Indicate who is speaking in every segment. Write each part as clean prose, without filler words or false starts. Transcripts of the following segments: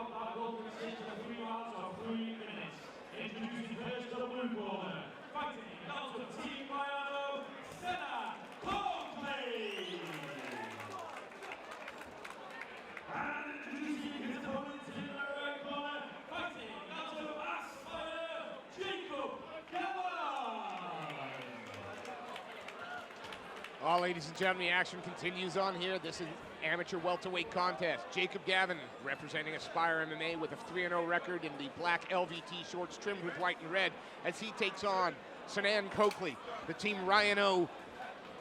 Speaker 1: combat will consist of 3 rounds of 3 minutes. Introducing first to the blue corner, fighting out of Team Ryano, Senan Coakly. And introducing his opponent in the right corner, fighting out of Aspire, Gavan.
Speaker 2: Well, ladies and gentlemen, the action continues on here. This is amateur welterweight contest. Gavan, representing Aspire MMA with a 3-0 record in the black LVT shorts trimmed with white and red, as he takes on Senan Coakly, the Team Ryano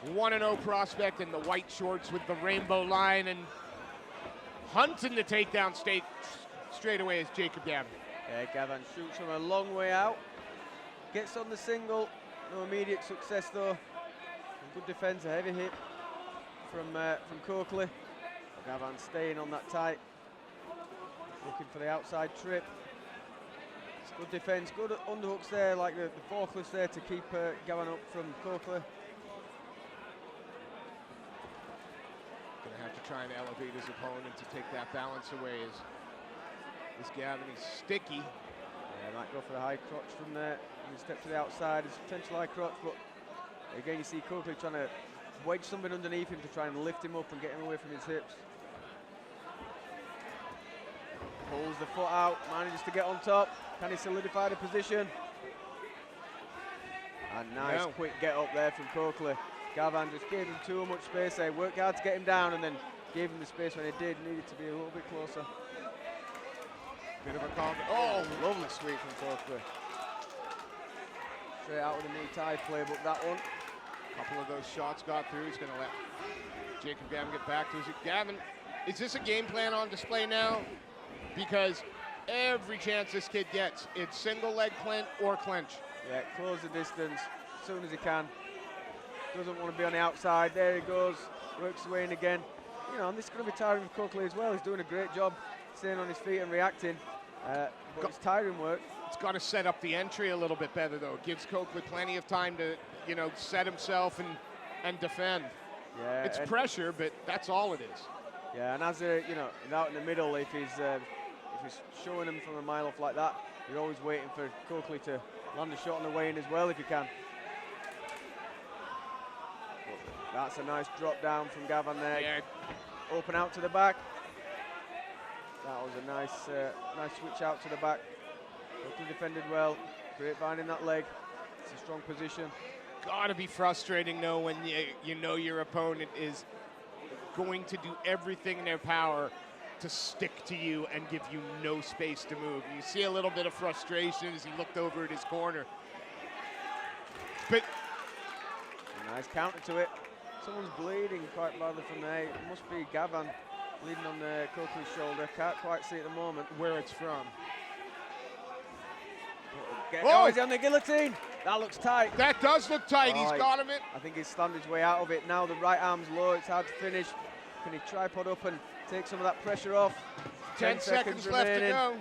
Speaker 2: 1-0 prospect in the white shorts with the rainbow line, and hunting the takedown straight away is Gavan.
Speaker 3: Yeah, Gavan shoots from a long way out, gets on the single, no immediate success though. Good defense, a heavy hit from Coakly. Gavan staying on that tight, looking for the outside trip. It's good defense, good underhooks there, like the forklifts there to keep Gavan up from Coakly.
Speaker 2: Gonna have to try and elevate his opponent to take that balance away. Is Gavan, he's sticky.
Speaker 3: Yeah, might go for the high crotch from there. He step to the outside, his potential high crotch, but again, you see Coakly trying to wedge something underneath him to try and lift him up and get him away from his hips. Pulls the foot out, manages to get on top. Can he solidify the position? A nice quick get up there from Coakly. Gavan just gave him too much space there. Worked hard to get him down and then gave him the space when he did. Needed to be a little bit closer.
Speaker 2: Bit of a calm.
Speaker 3: Oh, lovely sweep from Coakly. Straight out with a knee tie, playbook that one.
Speaker 2: Couple of those shots got through. He's going to let Gavan get back to his. Gavan, is this a game plan on display now? Because every chance this kid gets, it's single leg clinch or clinch.
Speaker 3: Yeah, close the distance as soon as he can. Doesn't want to be on the outside. There he goes, works his way in again. You know, and this is going to be tiring for Coakly as well. He's doing a great job staying on his feet and reacting. But it's tiring work.
Speaker 2: It's got to set up the entry a little bit better, though. It gives Coakly plenty of time to, you know, set himself and defend.
Speaker 3: Yeah,
Speaker 2: it's pressure, but that's all it is.
Speaker 3: Yeah, and as you know, out in the middle, if he's showing him from a mile off like that, you're always waiting for Coakly to land a shot on the way in as well if you can. But that's a nice drop down from Gavan there.
Speaker 2: Yeah.
Speaker 3: Open out to the back. That was a nice switch out to the back. Coakly defended well. Grapevine in that leg. It's a strong position.
Speaker 2: Gotta be frustrating though when you know your opponent is going to do everything in their power to stick to you and give you no space to move. You see a little bit of frustration as he looked over at his corner. But
Speaker 3: a nice counter to it. Someone's bleeding quite badly from there. It must be Gavan bleeding on Coakly's shoulder. Can't quite see at the moment
Speaker 2: where it's from.
Speaker 3: Oh, he's on the guillotine. That looks tight.
Speaker 2: That does look tight. He's got him.
Speaker 3: I think he's slammed his way out of it. Now the right arm's low. It's hard to finish. Can he tripod up and take some of that pressure off?
Speaker 2: 10 seconds left to go.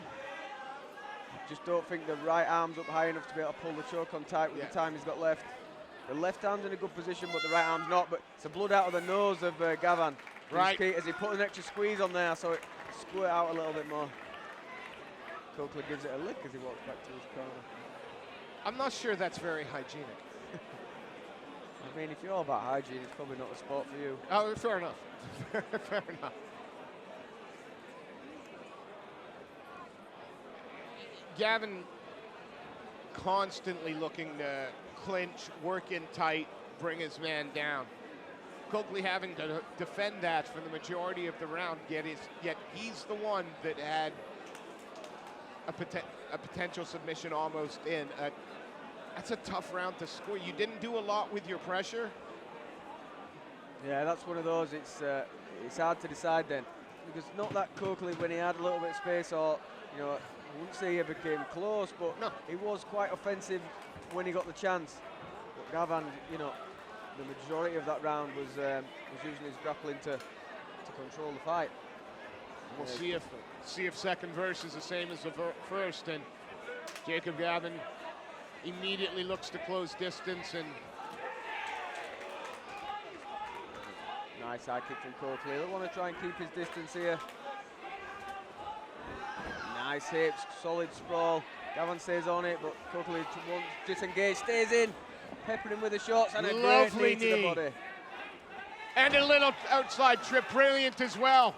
Speaker 3: Just don't think the right arm's up high enough to be able to pull the choke on tight with the time he's got left. The left arm's in a good position, but the right arm's not. But it's a blood out of the nose of Gavan.
Speaker 2: Right.
Speaker 3: As he put an extra squeeze on there, so it squirt out a little bit more. Coakly gives it a lick as he walks back to his corner.
Speaker 2: I'm not sure that's very hygienic.
Speaker 3: I mean, if you're all about hygiene, it's probably not a sport for you.
Speaker 2: Oh, fair enough. Fair enough. Gavan constantly looking to clinch, work in tight, bring his man down. Coakly having to defend that for the majority of the round, yet he's the one that had a potential submission almost in. That's a tough round to score. You didn't do a lot with your pressure.
Speaker 3: Yeah, that's one of those. It's hard to decide then, because not that Coakly when he had a little bit of space, or you know, I wouldn't say he ever came close, but no, he was quite offensive when he got the chance. But Gavan, you know, the majority of that round was using his grappling to control the fight.
Speaker 2: We'll see if second verse is the same as the first, and Gavan immediately looks to close distance. And
Speaker 3: nice high kick from Coakly. They want to try and keep his distance here. Nice hips, solid sprawl. Gavan stays on it, but Coakly won't disengage, stays in, peppering him with the shots and a
Speaker 2: Lovely
Speaker 3: great knee to the body.
Speaker 2: And a little outside trip, brilliant as well.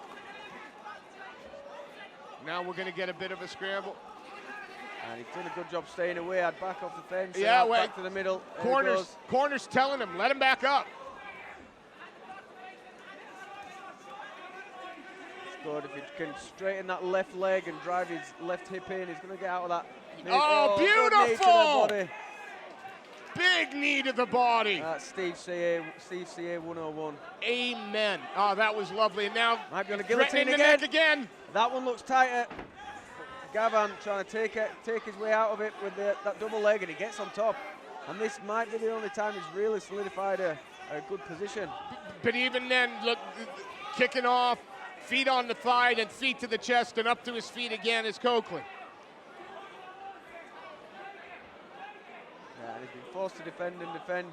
Speaker 2: Now we're going to get a bit of a scramble.
Speaker 3: And he's done a good job staying away. I'd back off the fence.
Speaker 2: Yeah,
Speaker 3: and back to the middle.
Speaker 2: Corner's telling him, let him back up.
Speaker 3: It's good if he can straighten that left leg and drive his left hip in. He's going to get out of that.
Speaker 2: Oh, beautiful! Big knee to the body.
Speaker 3: That's Steve CA 101.
Speaker 2: Amen. Oh, that was lovely. And now
Speaker 3: might be on a guillotine
Speaker 2: again.
Speaker 3: That one looks tighter. Gavan trying to take his way out of it with that double leg, and he gets on top. And this might be the only time he's really solidified a good position.
Speaker 2: But even then, look, kicking off, feet on the thigh, and feet to the chest, and up to his feet again is Coakly.
Speaker 3: Yeah, and he's been forced to defend,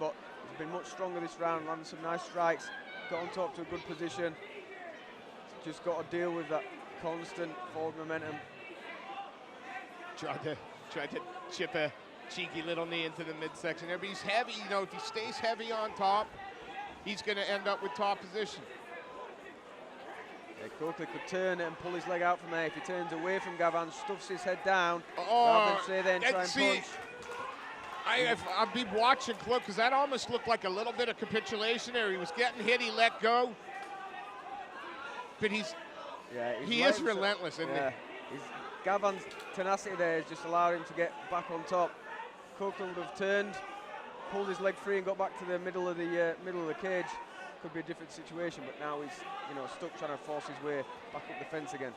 Speaker 3: but he's been much stronger this round, landing some nice strikes, got on top to a good position. Just got to deal with that constant forward momentum.
Speaker 2: Tried to chip a cheeky little knee into the midsection there, but he's heavy. You know, if he stays heavy on top, he's going to end up with top position.
Speaker 3: Yeah, Coakly could turn it and pull his leg out from there. If he turns away from Gavan, stuffs his head down, rather than say then try and punch.
Speaker 2: I'll be watching close because that almost looked like a little bit of capitulation there. He was getting hit, he let go. But he is relentless, isn't he?
Speaker 3: Gavan's tenacity there has just allowed him to get back on top. Coakly would have turned, pulled his leg free and got back to the middle of the cage. Could be a different situation, but now he's stuck trying to force his way back up the fence again.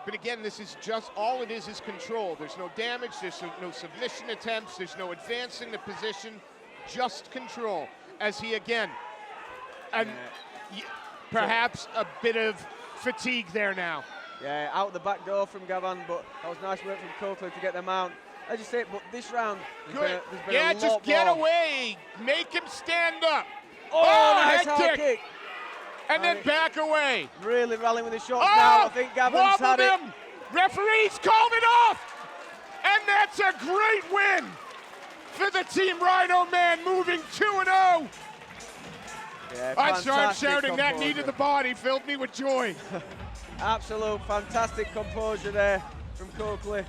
Speaker 2: But again, this is just, all it is control. There's no damage, there's no submission attempts, there's no advancing the position, just control. As he again, and perhaps a bit of fatigue there now.
Speaker 3: Yeah, out the back door from Gavan, but that was nice work from Coakly to get them out. As you say, but this round, there's been a lot
Speaker 2: just get
Speaker 3: more.
Speaker 2: away, make him stand up.
Speaker 3: Oh, nice high kick.
Speaker 2: And then back away.
Speaker 3: Really rallying with the shots now. I think Gavan's had it.
Speaker 2: Referees called it off. And that's a great win for the Team Ryano man, moving 2-0.
Speaker 3: Yeah,
Speaker 2: I'm sorry, I'm shouting. That knee to the body filled me with joy.
Speaker 3: Absolute fantastic composure there from Coakly.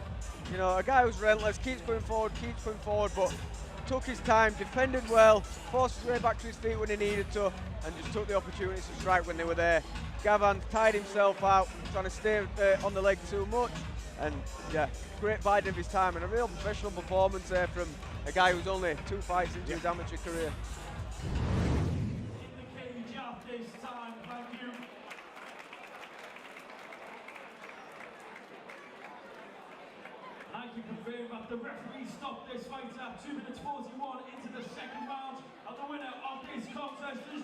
Speaker 3: You know, a guy who's relentless, keeps going forward, but took his time, defended well, forced his way back to his feet when he needed to, and just took the opportunity to strike when they were there. Gavan tied himself out, trying to stay on the leg too much, and yeah, great biding of his time and a real professional performance there from a guy who's only 2 fights into his amateur career.
Speaker 1: I can confirm that the referee stopped this fight at 2 minutes 41 into the second round, and the winner of this contest is